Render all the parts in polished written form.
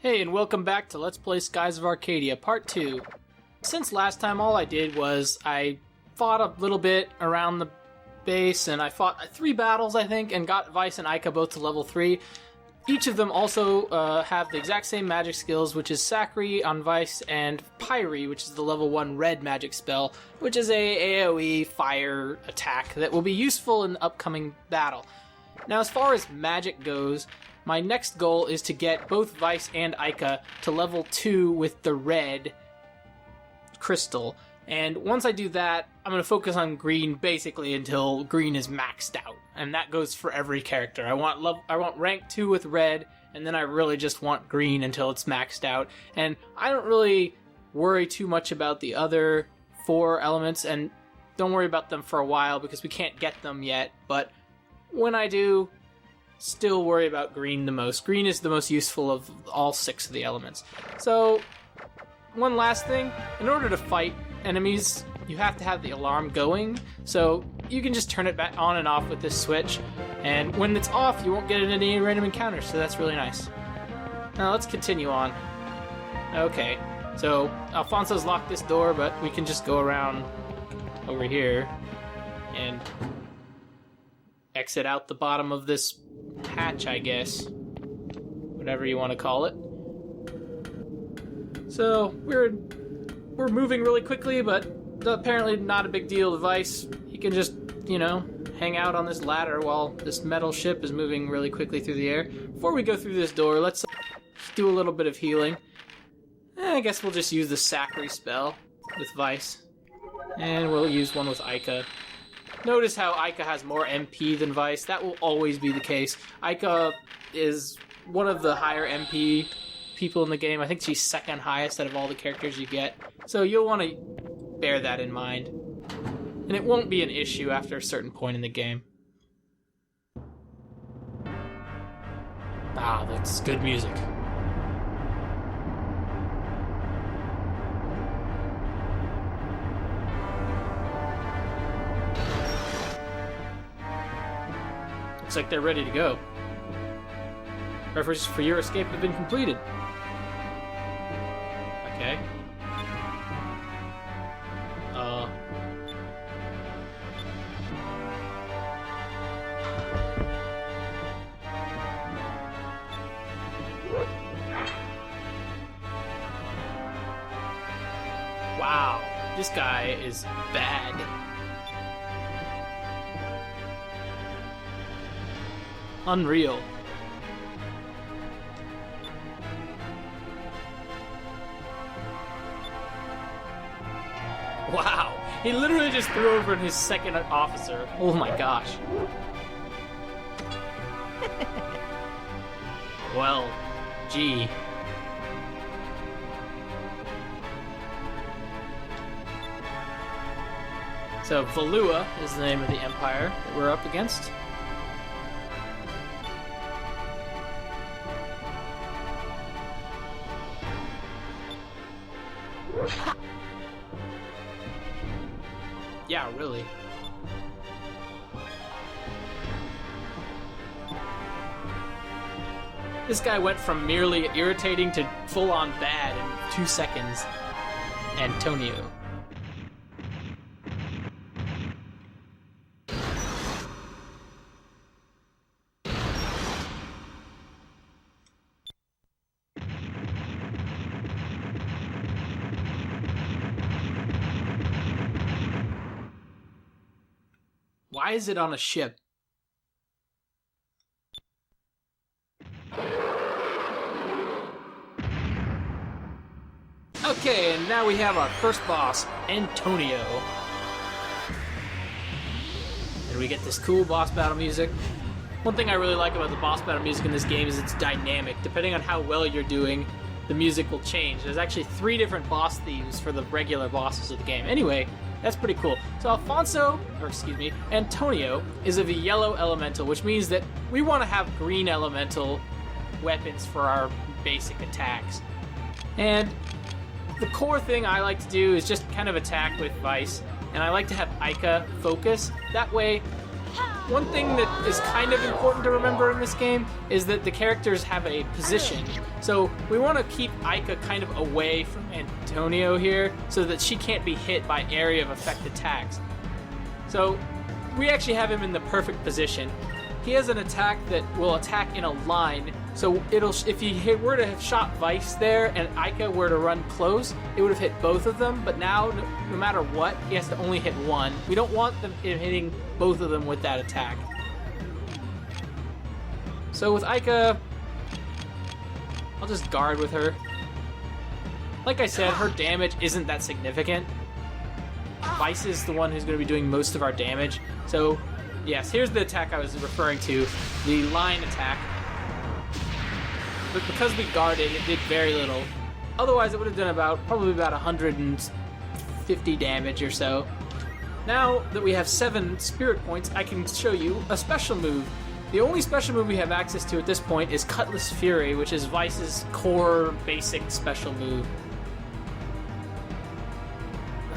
Hey, and welcome back to Let's Play Skies of Arcadia, Part 2. Since last time, all I did was I fought a little bit around the base, and I fought 3 battles, I think, and got Weiss and Ica both to level 3. Each of them also have the exact same magic skills, which is Sacri on Weiss and Pyre, which is the level 1 red magic spell, which is a AoE fire attack that will be useful in the upcoming battle. Now, as far as magic goes, my next goal is to get both Weiss and Ica to level 2 with the red crystal. And once I do that, I'm going to focus on green basically until green is maxed out. And that goes for every character. I want rank 2 with red, and then I really just want green until it's maxed out. And I don't really worry too much about the other 4 elements, and don't worry about them for a while because we can't get them yet. But when I do, still worry about green the most. Green is the most useful of all 6 of the elements. So, one last thing. In order to fight enemies, you have to have the alarm going. So, you can just turn it back on and off with this switch. And when it's off, you won't get any random encounters, so that's really nice. Now, let's continue on. Okay, so Alfonso's locked this door, but we can just go around over here and exit out the bottom of this hatch, I guess. Whatever you want to call it. So, we're moving really quickly, but apparently not a big deal to Weiss. He can just, hang out on this ladder while this metal ship is moving really quickly through the air. Before we go through this door, let's do a little bit of healing. I guess we'll just use the Sacri spell with Weiss. And we'll use one with Ica. Notice how Ica has more MP than Weiss. That will always be the case. Ica is one of the higher MP people in the game. I think she's second highest out of all the characters you get. So you'll want to bear that in mind. And it won't be an issue after a certain point in the game. Ah, that's good music. Looks like they're ready to go. References for your escape have been completed. Okay. Wow, this guy is bad. Unreal. Wow, he literally just threw over his second officer. Oh my gosh. Well, gee. So, Valua is the name of the empire that we're up against. Yeah, really. This guy went from merely irritating to full-on bad in 2 seconds. Antonio. Why is it on a ship? Okay, and now we have our first boss, Antonio. And we get this cool boss battle music. One thing I really like about the boss battle music in this game is it's dynamic. Depending on how well you're doing, the music will change. There's actually 3 different boss themes for the regular bosses of the game. Anyway, that's pretty cool. So Antonio is of a yellow elemental, which means that we want to have green elemental weapons for our basic attacks. And the core thing I like to do is just kind of attack with Weiss, and I like to have Ica focus. That way, one thing that is kind of important to remember in this game is that the characters have a position. So we want to keep Aika kind of away from Antonio here so that she can't be hit by area of effect attacks. So we actually have him in the perfect position. He has an attack that will attack in a line, so if he were to have shot Vice there and Aika were to run close, it would have hit both of them, but now, no matter what, he has to only hit one. We don't want him hitting both of them with that attack. So with Aika, I'll just guard with her. Like I said, her damage isn't that significant. Vice is the one who's going to be doing most of our damage, so yes, here's the attack I was referring to, the line attack. But because we guarded, it did very little. Otherwise, it would have done probably about 150 damage or so. Now that we have 7 spirit points, I can show you a special move. The only special move we have access to at this point is Cutlass Fury, which is Vice's core basic special move.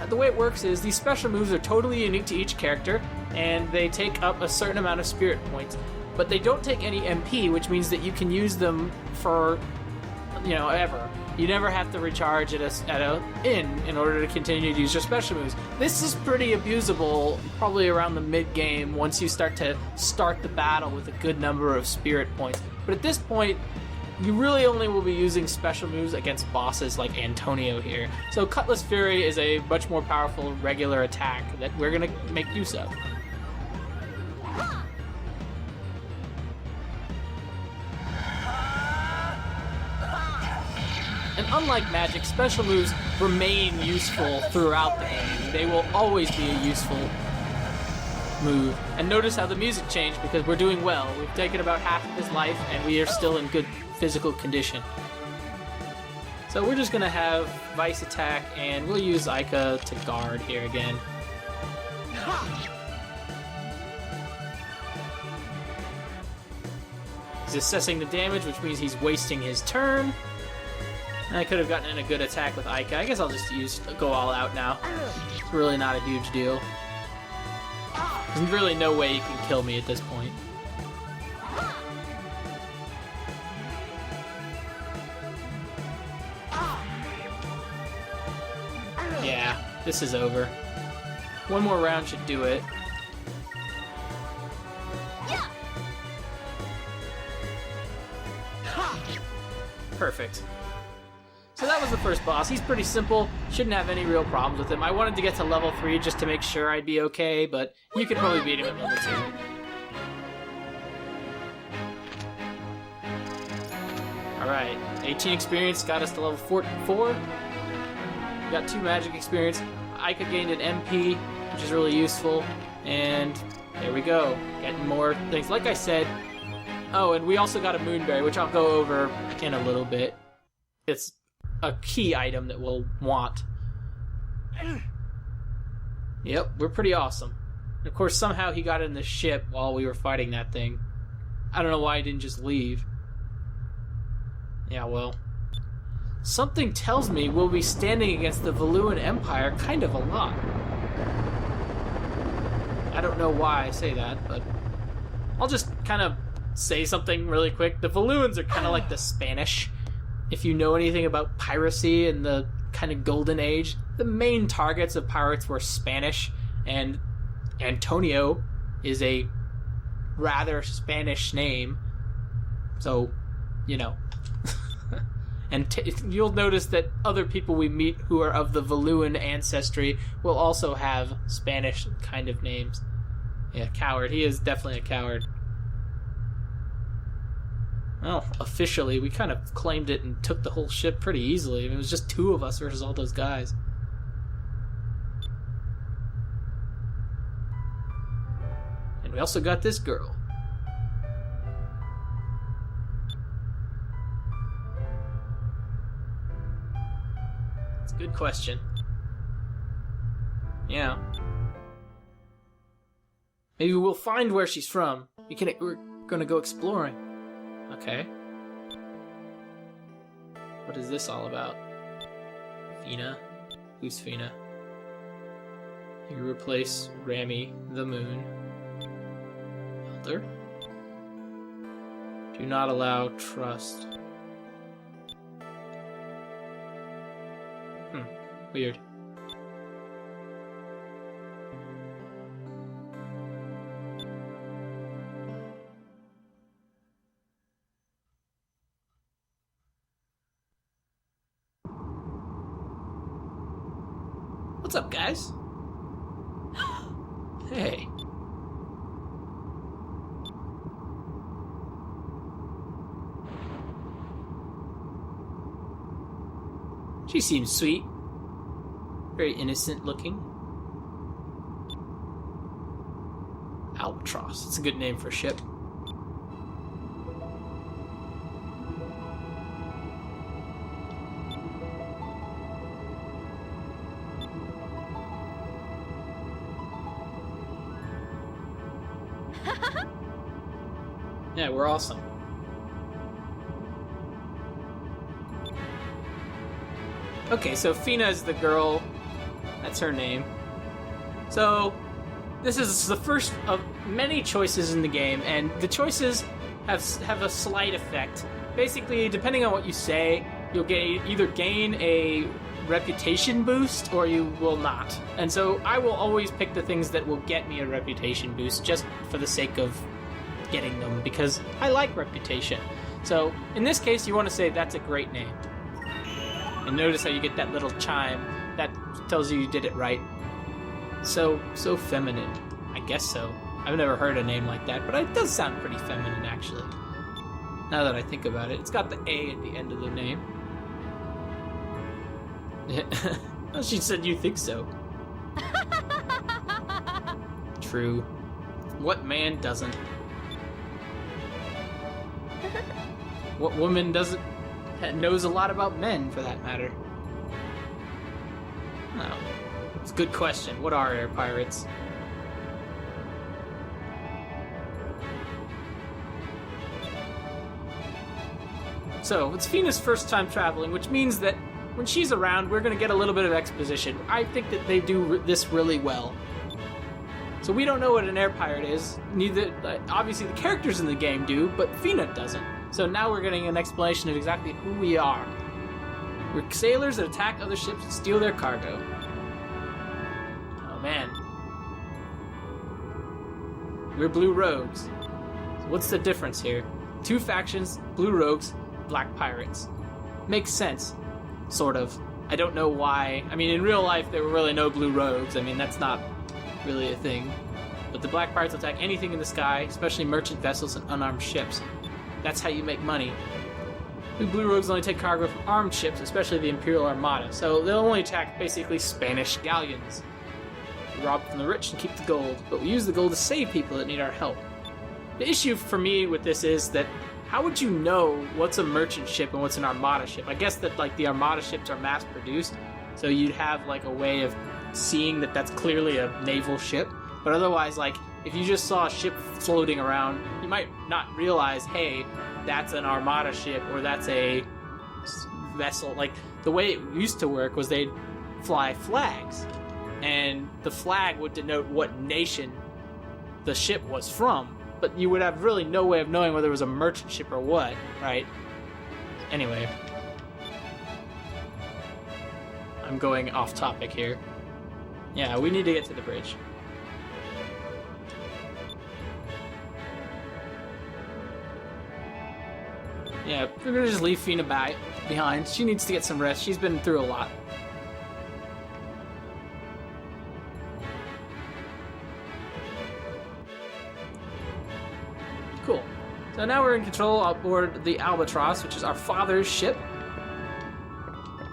The way it works is these special moves are totally unique to each character, and they take up a certain amount of spirit points, but they don't take any MP, which means that you can use them for, ever. You never have to recharge at a inn in order to continue to use your special moves. This is pretty abusable probably around the mid-game once you start the battle with a good number of spirit points. But at this point, you really only will be using special moves against bosses like Antonio here. So Cutlass Fury is a much more powerful regular attack that we're going to make use of. And unlike magic, special moves remain useful throughout the game. They will always be a useful move. And notice how the music changed because we're doing well. We've taken about half of his life and we are still in good physical condition. So we're just going to have Vice attack and we'll use Aika to guard here again. He's assessing the damage, which means he's wasting his turn. And I could have gotten in a good attack with Aika. I guess I'll just go all out now. It's really not a huge deal. There's really no way you can kill me at this point. Yeah, this is over. One more round should do it. Perfect. So that was the first boss. He's pretty simple. Shouldn't have any real problems with him. I wanted to get to level 3 just to make sure I'd be okay, but you could probably beat him at level 2. Alright, 18 experience got us to level 4. We got 2 magic experience. Aika gained an MP, which is really useful. And there we go. Getting more things. Like I said, oh, and we also got a Moonberry, which I'll go over in a little bit. It's a key item that we'll want. Yep, we're pretty awesome. And of course, somehow he got in the ship while we were fighting that thing. I don't know why he didn't just leave. Yeah, well. Something tells me we'll be standing against the Valuan Empire kind of a lot. I don't know why I say that, but I'll just kind of say something really quick. The Valuans are kind of like the Spanish. If you know anything about piracy in the kind of golden age, the main targets of pirates were Spanish, and Antonio is a rather Spanish name. So, you know. And you'll notice that other people we meet who are of the Valuan ancestry will also have Spanish kind of names. Yeah, coward. He is definitely a coward. Well, officially, we kind of claimed it and took the whole ship pretty easily. I mean, it was just 2 of us versus all those guys. And we also got this girl. It's a good question. Yeah. Maybe we'll find where she's from. We're gonna go exploring. Okay. What is this all about? Fina? Who's Fina? You replace Rami the Moon. shelter. Do not allow trust. Weird. What's up, guys? Hey. She seems sweet. Very innocent looking. Albatross. It's a good name for a ship. Yeah, we're awesome. Okay, so Fina is the girl. That's her name. So, this is the first of many choices in the game, and the choices have a slight effect. Basically, depending on what you say, you'll either gain a reputation boost or you will not. And so I will always pick the things that will get me a reputation boost just for the sake of getting them, because I like reputation. So, in this case, you want to say that's a great name. And notice how you get that little chime. That tells you did it right. So feminine. I guess so. I've never heard a name like that, but it does sound pretty feminine, actually. Now that I think about it. It's got the A at the end of the name. Well, she said you think so. True. What man doesn't? What woman doesn't knows a lot about men, for that matter? Oh, it's a good question. What are air pirates? So, it's Fina's first time traveling, which means that when she's around, we're going to get a little bit of exposition. I think that they do this really well. So we don't know what an air pirate is. Neither, obviously the characters in the game do, but Fina doesn't. So now we're getting an explanation of exactly who we are. We're sailors that attack other ships and steal their cargo. Oh man. We're blue rogues. So what's the difference here? Two factions, blue rogues, black pirates. Makes sense. Sort of. I don't know why. I mean, in real life, there were really no blue rogues. I mean, that's not really a thing. But the black pirates attack anything in the sky, especially merchant vessels and unarmed ships. That's how you make money. The blue rogues only take cargo from armed ships, especially the Imperial Armada, so they'll only attack basically Spanish galleons. We rob from the rich and keep the gold, but we use the gold to save people that need our help. The issue for me with this is that how would you know what's a merchant ship and what's an armada ship? I guess that like the armada ships are mass produced, so you'd have like a way of seeing that that's clearly a naval ship, but otherwise, like, if you just saw a ship floating around, you might not realize, hey, that's an armada ship or that's a vessel. Like, the way it used to work was they'd fly flags, and the flag would denote what nation the ship was from, but you would have really no way of knowing whether it was a merchant ship or what, right? Anyway. I'm going off topic here. Yeah, we need to get to the bridge. Yeah, we're gonna just leave Fina behind. She needs to get some rest. She's been through a lot. Cool. So now we're in control aboard the Albatross, which is our father's ship.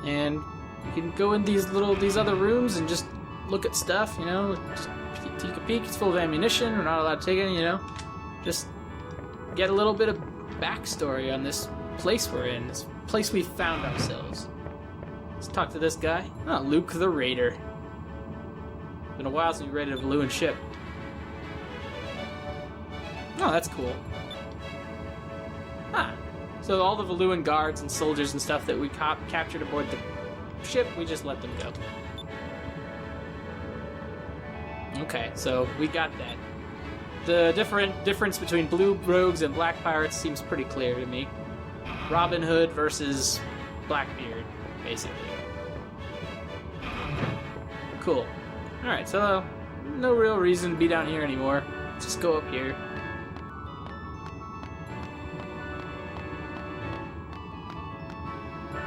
And we can go in these other rooms and just look at stuff, you know, just take a peek. It's full of ammunition. We're not allowed to take any, you know. Just get a little bit of backstory on this place we're in, this place we found ourselves. Let's talk to this guy. Oh, Luke the Raider. Been a while since we raided a Valuan ship. Oh, that's cool. Ah, so all the Valuan guards and soldiers and stuff that we captured aboard the ship, we just let them go. Okay, so we got that. The difference between blue rogues and black pirates seems pretty clear to me. Robin Hood versus Blackbeard, basically. Cool. Alright, so no real reason to be down here anymore. Let's just go up here.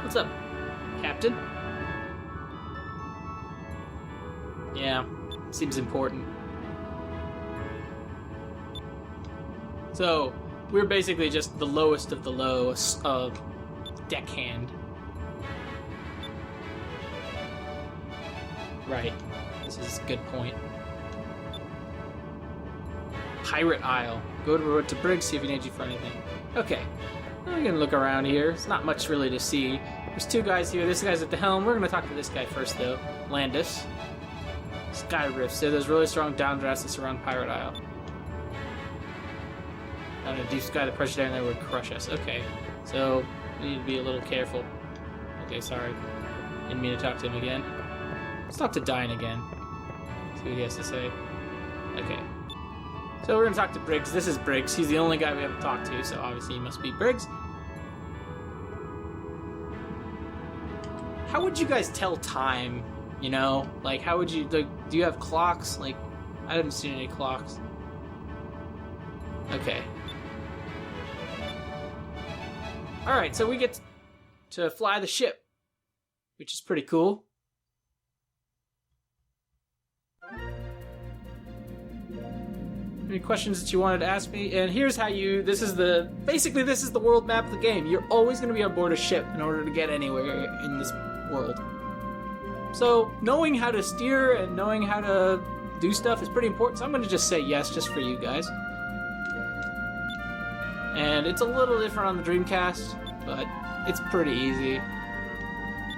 What's up, Captain? Yeah, seems important. So, we're basically just the lowest of the low, deckhand. Right. This is a good point. Pirate Isle. Go to Briggs, see if he needs you for anything. Okay. We're gonna look around here. There's not much really to see. There's two guys here. This guy's at the helm. We're gonna talk to this guy first, though. Landis. Sky Rifts. So there's really strong downdrafts that surround Pirate Isle. On a deep sky, the pressure down there would crush us. Okay. So, we need to be a little careful. Okay, sorry. Didn't mean to talk to him again. Let's talk to Dine again. See what he has to say. Okay. So we're gonna talk to Briggs. This is Briggs. He's the only guy we haven't talked to, so obviously he must be Briggs. How would you guys tell time? You know? Like, how would you... Like, do you have clocks? Like, I haven't seen any clocks. Okay. Alright, so we get to fly the ship, which is pretty cool. Any questions that you wanted to ask me? And here's how you... Basically, this is the world map of the game. You're always going to be on board a ship in order to get anywhere in this world. So, knowing how to steer and knowing how to do stuff is pretty important. So I'm going to just say yes, just for you guys. And it's a little different on the Dreamcast, but it's pretty easy.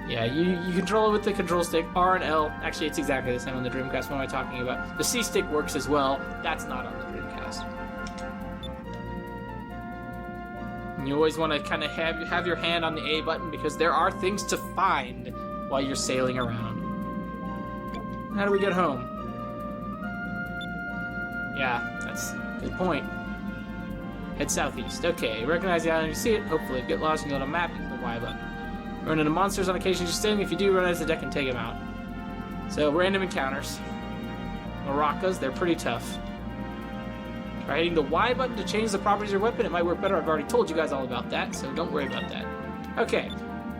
Yeah, you control it with the control stick, R and L. Actually, it's exactly the same on the Dreamcast. What am I talking about? The C stick works as well. That's not on the Dreamcast. And you always want to kind of have your hand on the A button because there are things to find while you're sailing around. How do we get home? Yeah, that's a good point. Head southeast. Okay, recognize the island, you see it. Hopefully, get lost and go to the map, use the Y button. Run into monsters on occasion, just standing. If you do, run out the deck and take them out. So, random encounters. Maracas, they're pretty tough. Try hitting the Y button to change the properties of your weapon. It might work better. I've already told you guys all about that, so don't worry about that. Okay,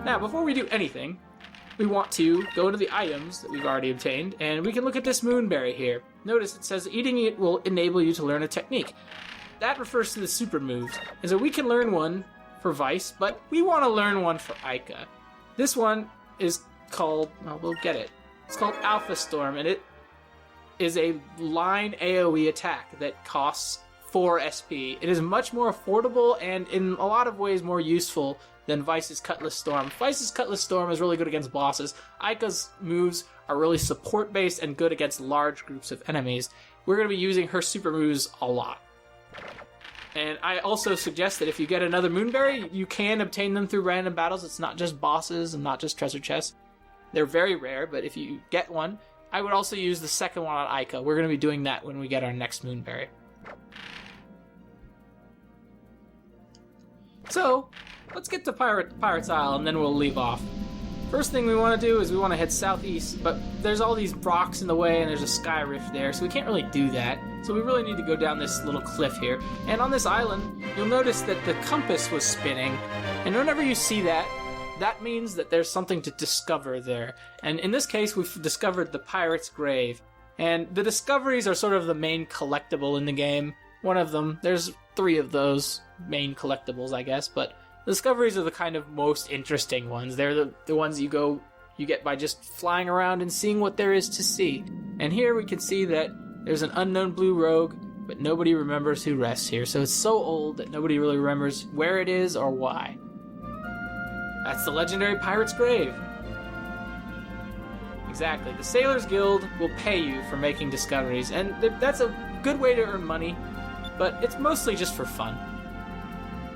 now before we do anything, we want to go into the items that we've already obtained, and we can look at this moonberry here. Notice it says eating it will enable you to learn a technique. That refers to the super moves, and so we can learn one for Vice, but we want to learn one for Ica. This one is called, well, we'll get it. It's called Alpha Storm, and it is a line AoE attack that costs 4 SP. It is much more affordable and in a lot of ways more useful than Vice's Cutlass Storm. Vice's Cutlass Storm is really good against bosses. Ica's moves are really support-based and good against large groups of enemies. We're going to be using her super moves a lot. And I also suggest that if you get another Moonberry, you can obtain them through random battles. It's not just bosses and not just treasure chests. They're very rare, but if you get one, I would also use the second one on Ica. We're going to be doing that when we get our next Moonberry. So, let's get to Pirate's Isle and then we'll leave off. First thing we want to do is we want to head southeast, but there's all these rocks in the way and there's a sky rift there, so we can't really do that. So we really need to go down this little cliff here. And on this island, you'll notice that the compass was spinning, and whenever you see that, that means that there's something to discover there. And in this case, we've discovered the Pirate's Grave. And the discoveries are sort of the main collectible in the game. One of them, there's 3 of those main collectibles, I guess, but discoveries are the kind of most interesting ones. They're the ones you get by just flying around and seeing what there is to see. And here we can see that there's an unknown blue rogue, but nobody remembers who rests here. So it's so old that nobody really remembers where it is or why. That's the legendary Pirate's Grave. Exactly. The Sailors Guild will pay you for making discoveries, and that's a good way to earn money, but it's mostly just for fun.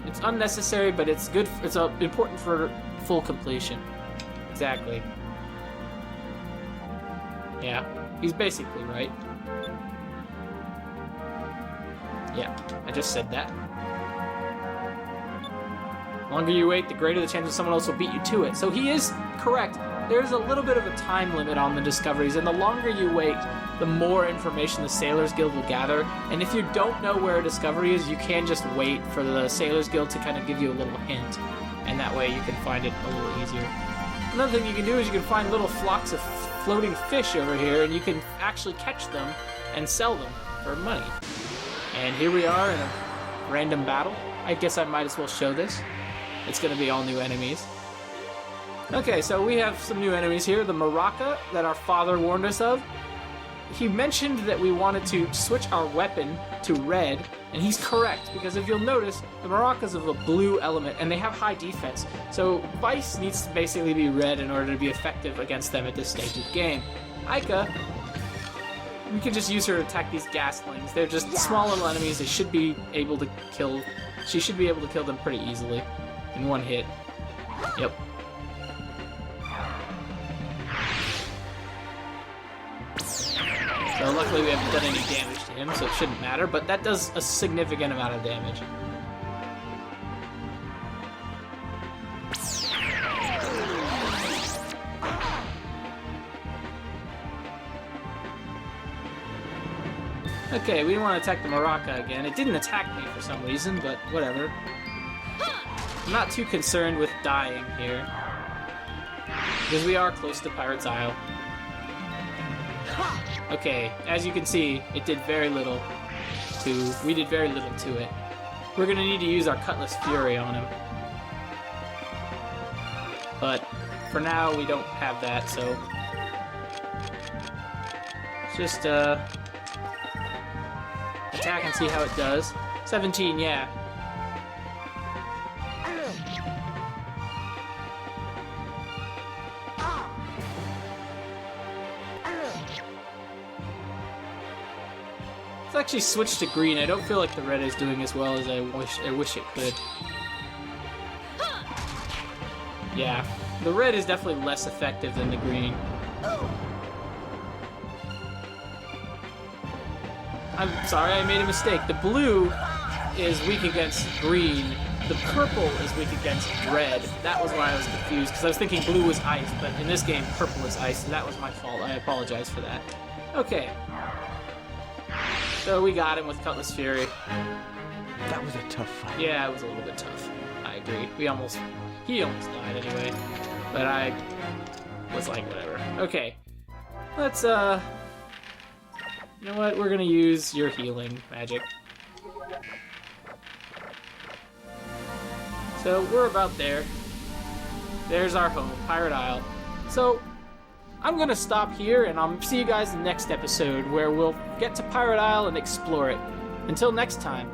It's unnecessary, but it's good. It's important for full completion. Exactly. Yeah, he's basically right. Yeah, I just said that. The longer you wait, the greater the chance that someone else will beat you to it. So he is correct. There's a little bit of a time limit on the discoveries, and the longer you wait, the more information the Sailors Guild will gather. And if you don't know where a discovery is, you can just wait for the Sailors Guild to kind of give you a little hint, and that way you can find it a little easier. Another thing you can do is you can find little flocks of floating fish over here, and you can actually catch them and sell them for money. And here we are in a random battle. I guess I might as well show this. It's going to be all new enemies. Okay, so we have some new enemies here. The Maraca that our father warned us of. He mentioned that we wanted to switch our weapon to red, and he's correct, because if you'll notice, the Maracas of a blue element, and they have high defense. So Vice needs to basically be red in order to be effective against them at this stage of the game. Aika, we can just use her to attack these gaslings. They're just small little enemies. They should be able to kill... She should be able to kill them pretty easily in one hit. Yep. So luckily we haven't done any damage to him, so it shouldn't matter, but that does a significant amount of damage. Okay, we didn't want to attack the Maraca again. It didn't attack me for some reason, but whatever. I'm not too concerned with dying here, because we are close to Pirate's Isle. Okay, as you can see, it did very little we did very little to it. We're gonna need to use our Cutlass Fury on him. But for now, we don't have that, so let's just attack and see how it does. 17, yeah. Let's actually switch to green. I don't feel like the red is doing as well as I wish it could. Yeah, the red is definitely less effective than the green. I'm sorry, I made a mistake. The blue is weak against green. The purple is weak against red. That was why I was confused, because I was thinking blue was ice, but in this game, purple is ice, and that was my fault. I apologize for that. Okay. So we got him with Cutlass Fury. That was a tough fight. Yeah, it was a little bit tough. I agree. He almost died anyway. But I was like, whatever. Okay. Let's, you know what? We're gonna use your healing magic. So we're about there. There's our home, Pirate Isle. So I'm gonna stop here, and I'll see you guys in the next episode, where we'll get to Pirate Isle and explore it. Until next time,